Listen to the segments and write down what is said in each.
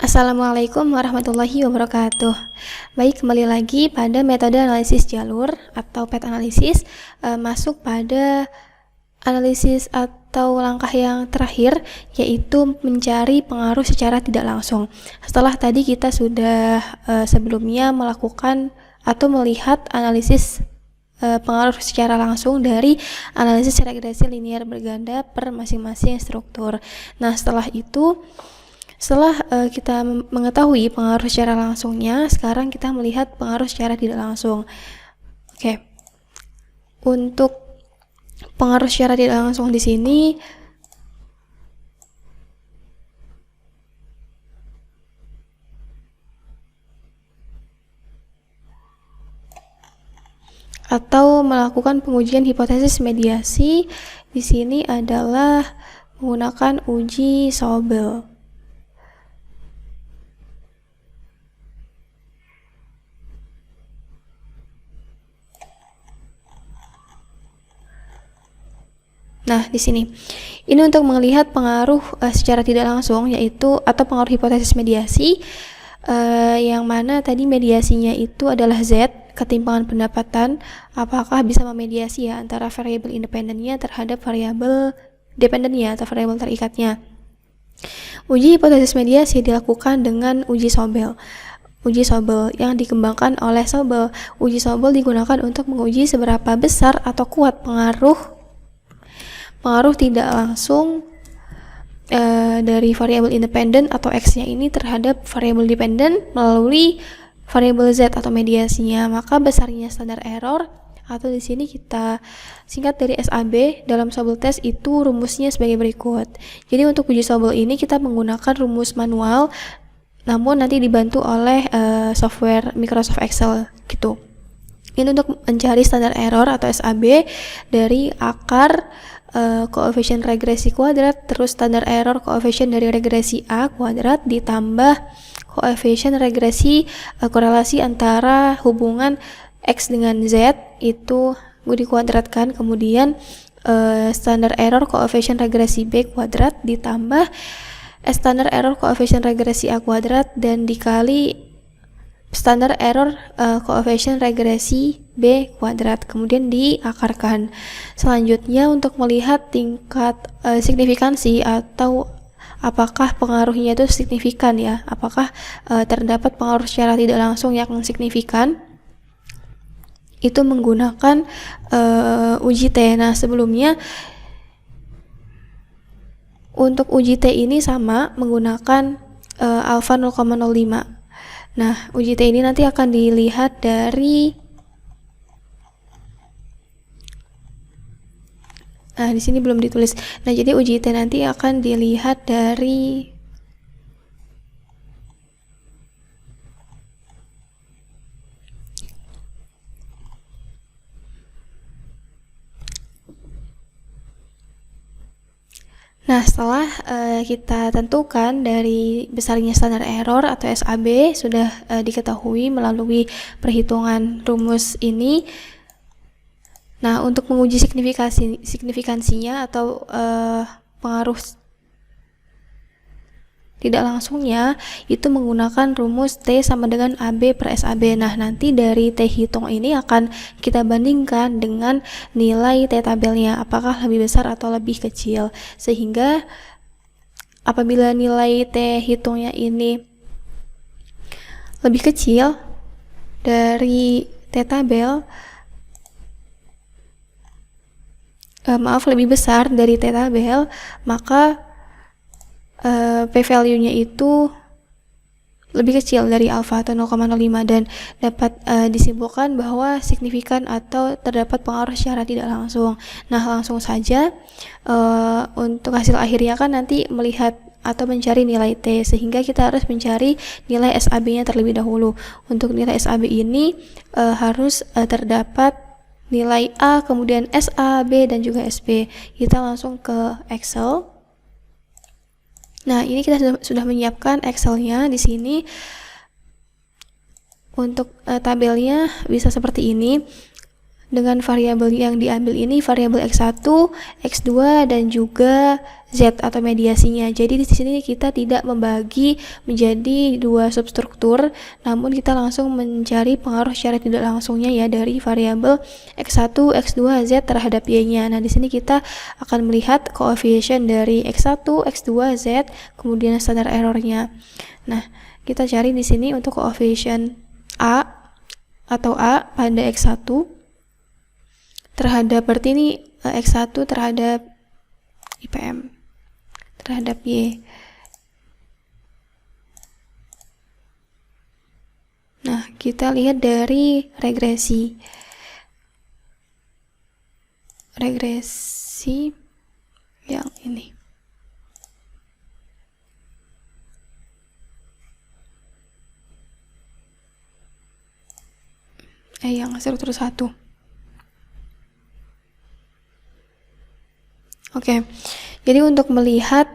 Assalamualaikum warahmatullahi wabarakatuh. Baik, kembali lagi pada metode analisis jalur atau path analysis, masuk pada analisis atau langkah yang terakhir, yaitu mencari pengaruh secara tidak langsung. Setelah tadi kita sudah sebelumnya melakukan atau melihat analisis pengaruh secara langsung dari analisis regresi linear berganda per masing-masing struktur. Nah, setelah kita mengetahui pengaruh secara langsungnya, sekarang kita melihat pengaruh secara tidak langsung. Oke. Untuk pengaruh secara tidak langsung di sini atau melakukan pengujian hipotesis mediasi di sini adalah menggunakan uji Sobel. Nah, di sini ini untuk melihat pengaruh secara tidak langsung, yaitu atau pengaruh hipotesis mediasi, yang mana tadi mediasinya itu adalah Z, ketimpangan pendapatan, apakah bisa memediasi ya antara variabel independennya terhadap variabel dependennya atau variabel terikatnya. Uji hipotesis mediasi dilakukan dengan uji Sobel. Uji Sobel yang dikembangkan oleh Sobel. Uji Sobel digunakan untuk menguji seberapa besar atau kuat pengaruh tidak langsung dari variabel independen atau X-nya ini terhadap variabel dependen melalui variabel Z atau mediasinya. Maka besarnya standar error, atau di sini kita singkat dari SAB, dalam Sobel test itu rumusnya sebagai berikut. Jadi untuk uji Sobel ini kita menggunakan rumus manual, namun nanti dibantu oleh software Microsoft Excel gitu. Ini untuk mencari standar error atau SAB dari akar koefisien regresi kuadrat, terus standar error koefisien dari regresi A kuadrat ditambah koefisien regresi korelasi antara hubungan X dengan Z itu dikuadratkan, kemudian standar error koefisien regresi B kuadrat ditambah standar error koefisien regresi A kuadrat dan dikali standar error koefisien regresi B kuadrat, kemudian diakarkan. Selanjutnya untuk melihat tingkat signifikansi atau apakah pengaruhnya itu signifikan ya, apakah terdapat pengaruh secara tidak langsung yang signifikan, itu menggunakan uji T. Nah, sebelumnya untuk uji T ini sama menggunakan alfa 0,05. Nah, uji T ini nanti akan dilihat dari di sini belum ditulis. Nah, jadi uji T nanti akan dilihat dari Nah, setelah kita tentukan dari besarnya standar error atau SAB sudah diketahui melalui perhitungan rumus ini. Nah, untuk menguji signifikansinya atau pengaruh tidak langsungnya itu menggunakan rumus T sama dengan AB per SAB. Nah, nanti dari T hitung ini akan kita bandingkan dengan nilai T tabelnya, apakah lebih besar atau lebih kecil. Sehingga apabila nilai T hitungnya ini lebih kecil dari T tabel, lebih besar dari T tabel, maka p-value-nya itu lebih kecil dari alfa atau 0,05 dan dapat disimpulkan bahwa signifikan atau terdapat pengaruh secara tidak langsung. Nah, langsung saja untuk hasil akhirnya kan nanti melihat atau mencari nilai T, sehingga kita harus mencari nilai SAB-nya terlebih dahulu. Untuk nilai SAB ini harus terdapat nilai A, kemudian SA, B, dan juga SB. Kita langsung ke Excel. Nah, ini kita sudah menyiapkan Excel-nya di sini. Untuk tabelnya bisa seperti ini. dengan variabel yang diambil ini variabel X1, X2 dan juga Z atau mediasinya. Jadi di sini kita tidak membagi menjadi dua substruktur, namun kita langsung mencari pengaruh secara tidak langsungnya ya dari variabel X1, X2, Z terhadap Y-nya. Nah, di sini kita akan melihat koefisien dari X1, X2, Z, kemudian standar errornya. Nah, kita cari di sini untuk koefisien A atau A pada X1 terhadap, berarti ini X1 terhadap IPM terhadap Y. Nah, kita lihat dari regresi yang ini. Yang struktur 1. Oke, jadi untuk melihat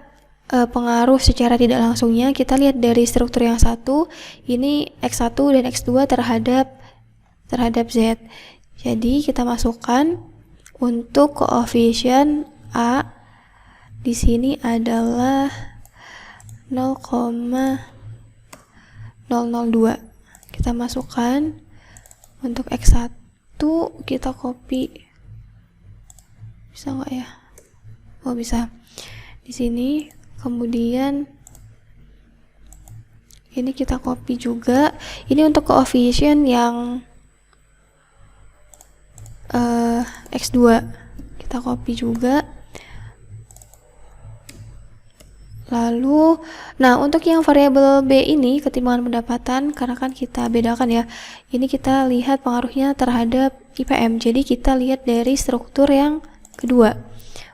pengaruh secara tidak langsungnya, kita lihat dari struktur yang satu, ini X1 dan X2 terhadap Z. Jadi kita masukkan untuk koefisien A di sini adalah 0,002. Kita masukkan untuk X1, kita copy. Bisa nggak ya? Oh, bisa. Di sini, kemudian ini kita copy juga. Ini untuk koefisien yang X2. Kita copy juga. Lalu, nah untuk yang variabel B ini ketimbangan pendapatan, karena kan kita bedakan ya. Ini kita lihat pengaruhnya terhadap IPM. Jadi kita lihat dari struktur yang kedua.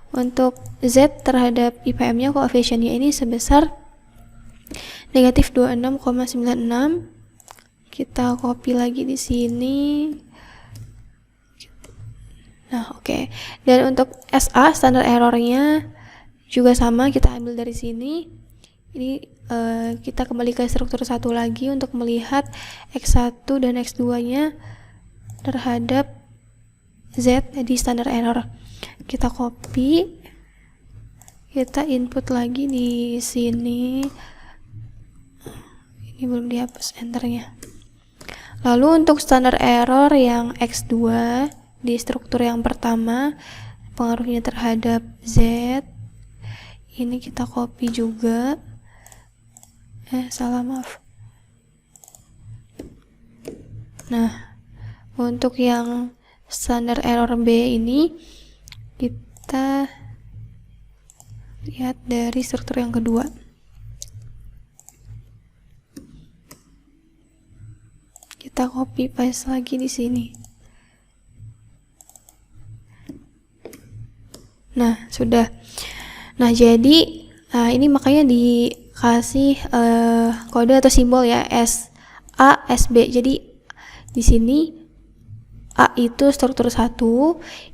Untuk Z terhadap IPM-nya koefisiennya ini sebesar negatif 26,96. Kita copy lagi di sini. Nah, oke. Dan untuk SA standar errornya juga sama, kita ambil dari sini. Ini kita kembali ke struktur 1 lagi untuk melihat X1 dan X2-nya terhadap Z di standar error. Kita copy, kita input lagi di sini. Ini belum dihapus enternya. Lalu untuk standar error yang X2 di struktur yang pertama, pengaruhnya terhadap Z, ini kita copy juga. Maaf. Nah, untuk yang standar error B ini kita lihat dari struktur yang kedua. Kita copy paste lagi di sini. Nah, sudah. Nah, jadi ini makanya dikasih kode atau simbol ya, SA, SB. Jadi di sini A itu struktur 1,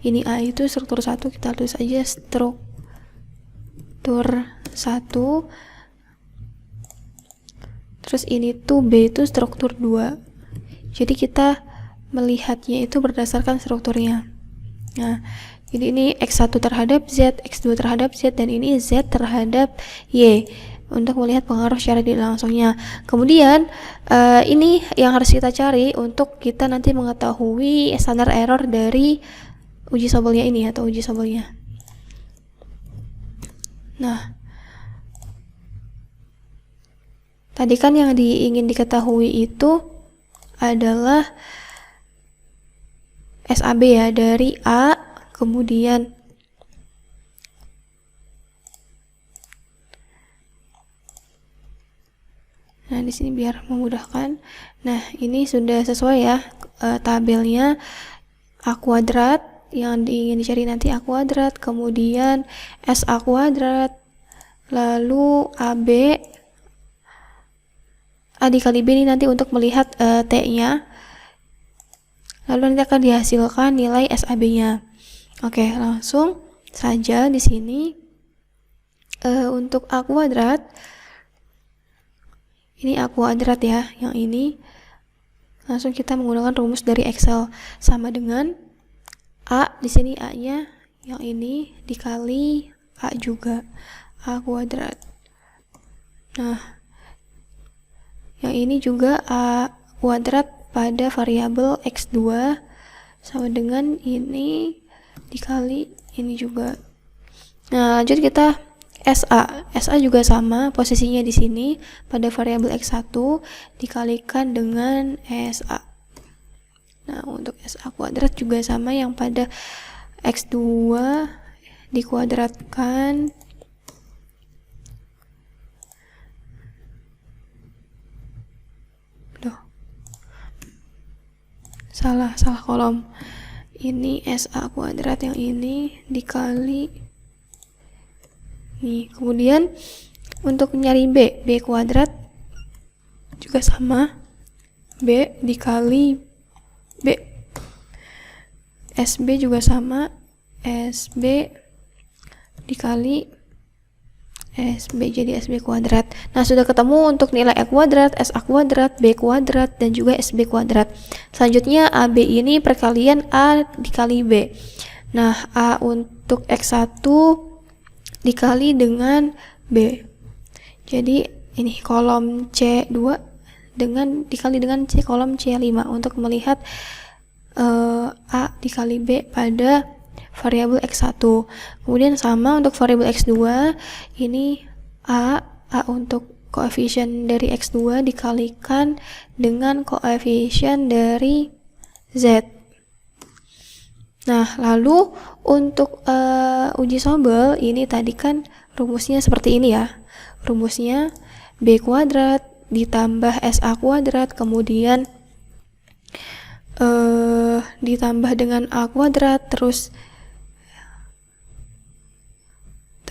ini A itu struktur 1, kita tulis aja struktur 1. Terus ini tuh B itu struktur 2. Jadi kita melihatnya itu berdasarkan strukturnya. Nah, jadi ini X1 terhadap Z, X2 terhadap Z, dan ini Z terhadap Y untuk melihat pengaruh secara tidak langsungnya. Kemudian ini yang harus kita cari untuk kita nanti mengetahui standar error dari uji sampelnya ini atau uji sampelnya. Nah, tadi kan yang ingin diketahui itu adalah SAB ya, dari A, kemudian nah di sini biar memudahkan. Nah, ini sudah sesuai ya tabelnya. A kuadrat yang ingin dicari nanti A kuadrat, kemudian SA kuadrat, lalu AB, A dikali B ini nanti untuk melihat T-nya, lalu nanti akan dihasilkan nilai SAB-nya. Oke, langsung saja di sini untuk A kuadrat, ini A kuadrat ya, yang ini langsung kita menggunakan rumus dari Excel, sama dengan A di sini A-nya yang ini dikali A juga, A kuadrat. Nah, yang ini juga A kuadrat pada variabel X2 sama dengan ini dikali ini juga. Nah, lanjut kita SA. SA juga sama, posisinya di sini pada variabel X1 dikalikan dengan SA. Nah, untuk SA kuadrat juga sama, yang pada X2 dikuadratkan salah kolom. Ini SA kuadrat, yang ini dikali nih. Kemudian untuk mencari B kuadrat juga sama, B dikali B. SB juga sama, SB dikali SB, jadi SB kuadrat. Nah, sudah ketemu untuk nilai A kuadrat, SA kuadrat, B kuadrat, dan juga SB kuadrat. Selanjutnya AB ini perkalian A dikali B. Nah, A untuk X1 dikali dengan B. Jadi ini kolom C2 dikali dengan C kolom C5 untuk melihat A dikali B pada variabel X1. Kemudian sama untuk variabel X2, ini A untuk koefisien dari X2 dikalikan dengan koefisien dari Z. Nah, lalu untuk uji Sobel ini tadi kan rumusnya seperti ini ya. Rumusnya B kuadrat ditambah SA kuadrat, kemudian ditambah dengan A kuadrat, terus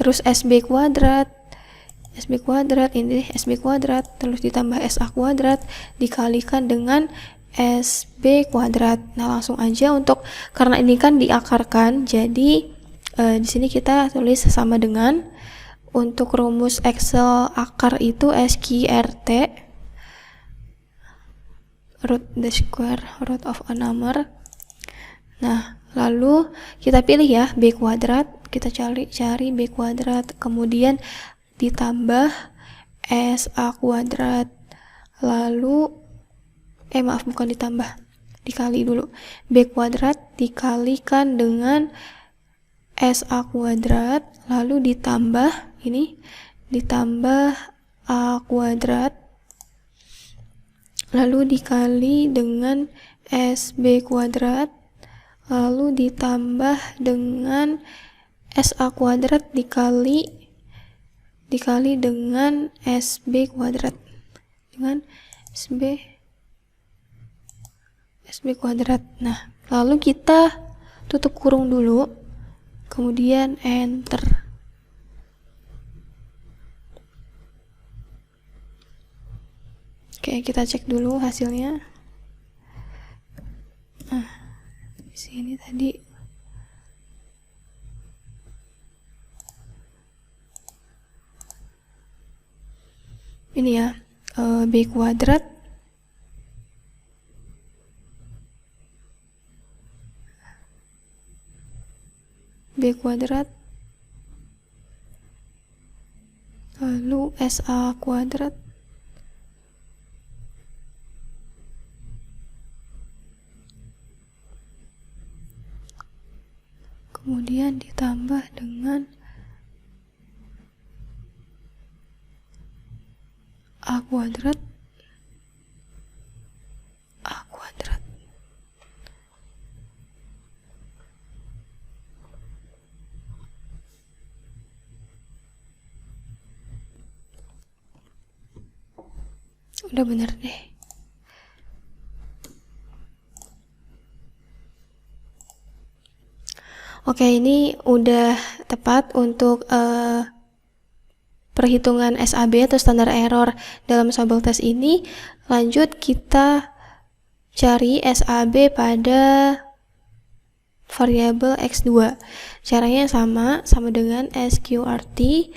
SB kuadrat, ini SB kuadrat, terus ditambah SA kuadrat dikalikan dengan SB kuadrat. Nah, langsung aja karena ini kan diakarkan, jadi di sini kita tulis sama dengan untuk rumus Excel akar itu SQRT, the square root of a number. Nah, lalu kita pilih ya B kuadrat, kita cari B kuadrat, kemudian ditambah SA kuadrat, lalu bukan ditambah, dikali dulu. B kuadrat dikalikan dengan SA kuadrat, lalu ditambah A kuadrat, lalu dikali dengan SB kuadrat, lalu ditambah dengan SA kuadrat dikali dengan SB kuadrat, SB kuadrat. Nah, lalu kita tutup kurung dulu, kemudian enter. Oke, kita cek dulu hasilnya. Nah, di sini tadi ini ya, B kuadrat lalu SA kuadrat kemudian ditambah dengan A kuadrat udah bener deh. Oke, ini udah tepat untuk perhitungan SAB atau standar error dalam Sobel test ini. Lanjut kita cari SAB pada variabel X2. Caranya sama dengan SQRT.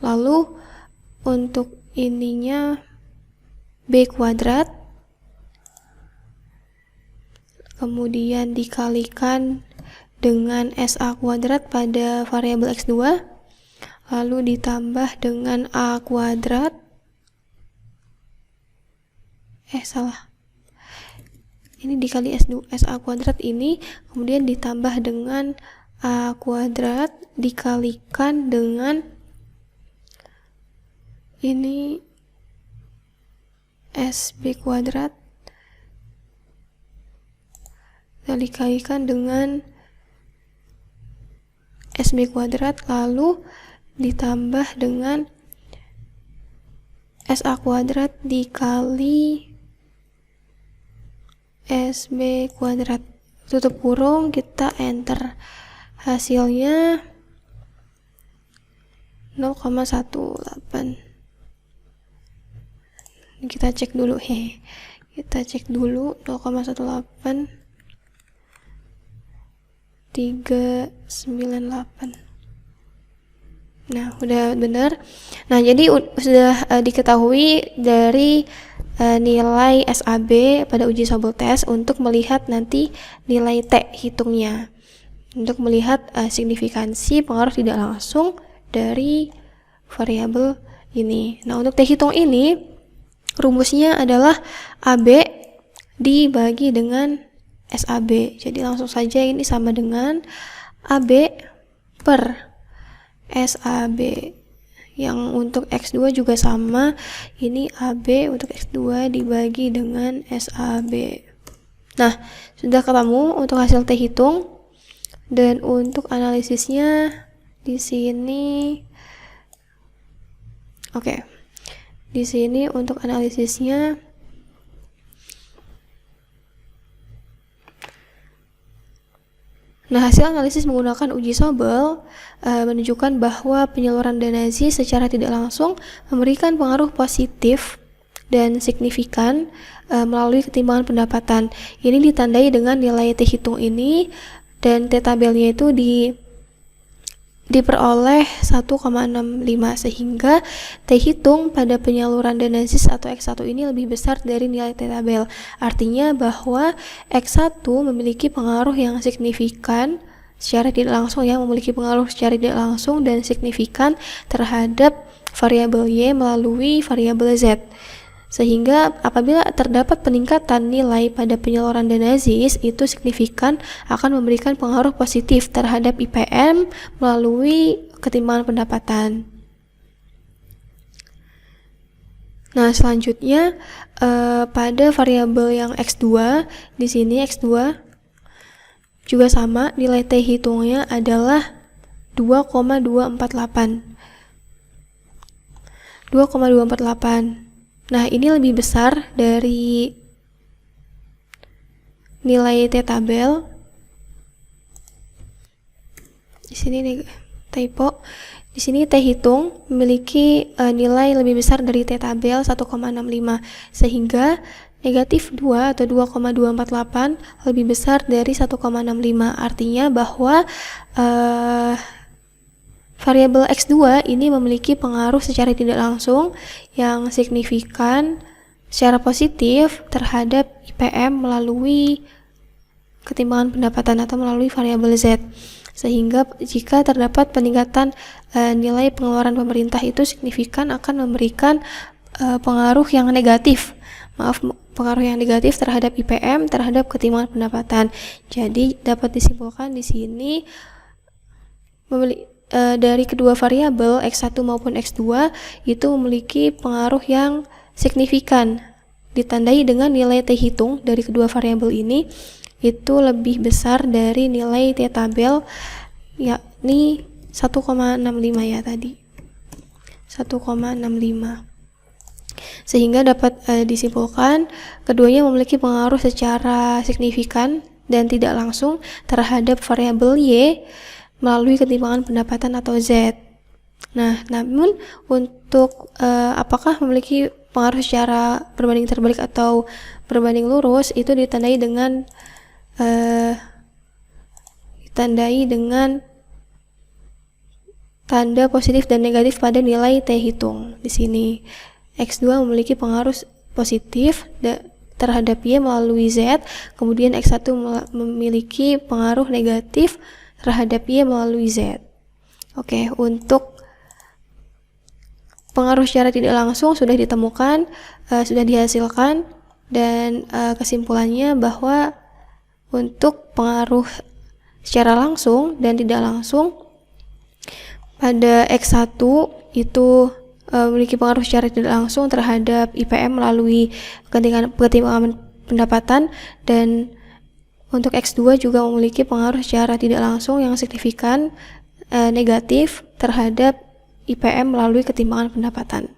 Lalu untuk ininya B kuadrat, kemudian dikalikan dengan SA kuadrat pada variabel X2, lalu ditambah dengan A kuadrat, ini dikali SA kuadrat ini, kemudian ditambah dengan A kuadrat dikalikan dengan ini SB kuadrat dikalikan dengan SB kuadrat, lalu ditambah dengan SA kuadrat dikali SB kuadrat, tutup kurung, kita enter, hasilnya 0,18. Kita cek dulu, kita cek dulu 0,18 398. Nah, udah benar. Nah, jadi sudah diketahui dari nilai SAB pada uji sampel tes untuk melihat nanti nilai T hitungnya, untuk melihat signifikansi pengaruh tidak langsung dari variabel ini. Nah, untuk T hitung ini rumusnya adalah AB dibagi dengan SAB. Jadi langsung saja ini sama dengan AB per SAB. Yang untuk X2 juga sama, ini AB untuk X2 dibagi dengan SAB. Nah, sudah ketemu untuk hasil T hitung, dan untuk analisisnya di sini. Oke. Di sini untuk analisisnya nah, hasil analisis menggunakan uji Sobel menunjukkan bahwa penyaluran dana Z secara tidak langsung memberikan pengaruh positif dan signifikan melalui ketimbangan pendapatan. Ini ditandai dengan nilai T hitung ini, dan T tabelnya itu diperoleh 1,65, sehingga T hitung pada penyaluran dana ZIS atau X1 ini lebih besar dari nilai T tabel. Artinya bahwa X1 memiliki pengaruh yang signifikan secara tidak langsung, memiliki pengaruh secara tidak langsung dan signifikan terhadap variabel Y melalui variabel Z. Sehingga apabila terdapat peningkatan nilai pada penyaluran dana ZIS, itu signifikan akan memberikan pengaruh positif terhadap IPM melalui ketimbangan pendapatan. Nah, selanjutnya pada variabel yang X2, di sini X2 juga sama, nilai T hitungnya adalah 2,248. Nah, ini lebih besar dari nilai T tabel. Di sini nih typo. Di sini T hitung memiliki nilai lebih besar dari T tabel 1,65, sehingga negatif 2 atau 2,248 lebih besar dari 1,65. Artinya bahwa variabel X2 ini memiliki pengaruh secara tidak langsung yang signifikan secara positif terhadap IPM melalui ketimbangan pendapatan atau melalui variabel Z. Sehingga jika terdapat peningkatan nilai pengeluaran pemerintah, itu signifikan akan memberikan pengaruh yang negatif. Pengaruh yang negatif terhadap IPM, terhadap ketimbangan pendapatan. Jadi dapat disimpulkan di sini dari kedua variabel X1 maupun X2 itu memiliki pengaruh yang signifikan, ditandai dengan nilai T hitung dari kedua variabel ini itu lebih besar dari nilai T tabel, yakni 1,65 ya tadi, 1,65. Sehingga dapat disimpulkan keduanya memiliki pengaruh secara signifikan dan tidak langsung terhadap variabel Y melalui ketimbangan pendapatan atau Z. Nah, namun untuk apakah memiliki pengaruh secara berbanding terbalik atau berbanding lurus, itu ditandai dengan tanda positif dan negatif pada nilai T hitung. Di sini X2 memiliki pengaruh positif terhadap Y melalui Z, kemudian X1 memiliki pengaruh negatif terhadap Y melalui Z. Oke, untuk pengaruh secara tidak langsung sudah ditemukan, sudah dihasilkan, dan kesimpulannya bahwa untuk pengaruh secara langsung dan tidak langsung pada X1 itu memiliki pengaruh secara tidak langsung terhadap IPM melalui ketimpangan pendapatan, dan untuk X2 juga memiliki pengaruh secara tidak langsung yang signifikan negatif terhadap IPM melalui ketimpangan pendapatan.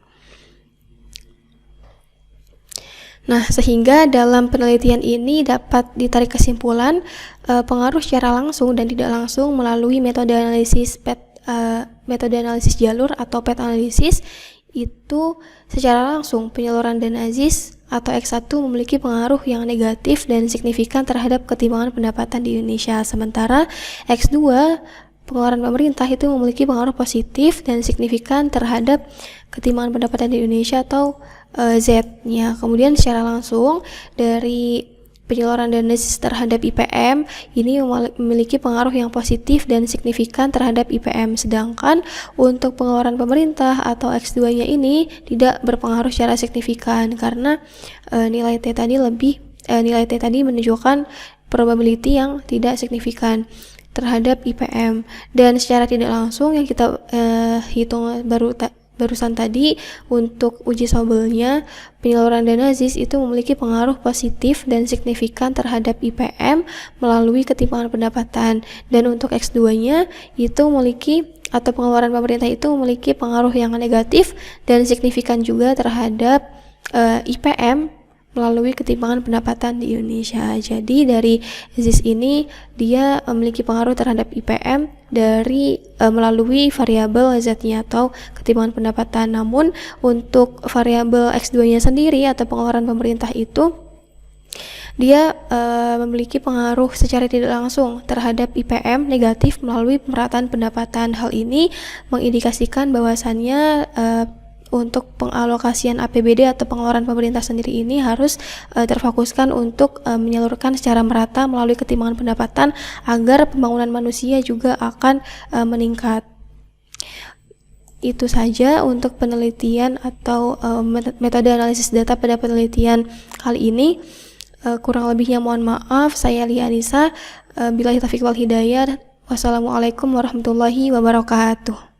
Nah, sehingga dalam penelitian ini dapat ditarik kesimpulan pengaruh secara langsung dan tidak langsung melalui metode analisis jalur atau PET analisis itu secara langsung penyaluran dana ZIS atau X1 memiliki pengaruh yang negatif dan signifikan terhadap ketimpangan pendapatan di Indonesia, sementara X2 pengeluaran pemerintah itu memiliki pengaruh positif dan signifikan terhadap ketimpangan pendapatan di Indonesia atau Z-nya. Kemudian secara langsung dari penyaluran dana ZIS terhadap IPM ini memiliki pengaruh yang positif dan signifikan terhadap IPM, sedangkan untuk pengeluaran pemerintah atau X2-nya ini tidak berpengaruh secara signifikan karena nilai T tadi menunjukkan probability yang tidak signifikan terhadap IPM. Dan secara tidak langsung yang kita hitung barusan tadi, untuk uji Sobelnya penyaluran dana ZIS itu memiliki pengaruh positif dan signifikan terhadap IPM melalui ketimpangan pendapatan, dan untuk X2-nya itu memiliki atau pengeluaran pemerintah itu memiliki pengaruh yang negatif dan signifikan juga terhadap IPM melalui ketimpangan pendapatan di Indonesia. Jadi dari ZIS ini dia memiliki pengaruh terhadap IPM dari melalui variabel Z-nya atau ketimpangan pendapatan. Namun untuk variabel X2-nya sendiri atau pengeluaran pemerintah itu dia memiliki pengaruh secara tidak langsung terhadap IPM negatif melalui pemerataan pendapatan. Hal ini mengindikasikan bahwasannya untuk pengalokasian APBD atau pengeluaran pemerintah sendiri ini harus terfokuskan untuk menyalurkan secara merata melalui ketimpangan pendapatan agar pembangunan manusia juga akan meningkat. Itu saja untuk penelitian atau metode analisis data pada penelitian kali ini. Kurang lebihnya mohon maaf. Saya Lia Anissa. Billahi taufiq wal hidayah. Wassalamualaikum warahmatullahi wabarakatuh.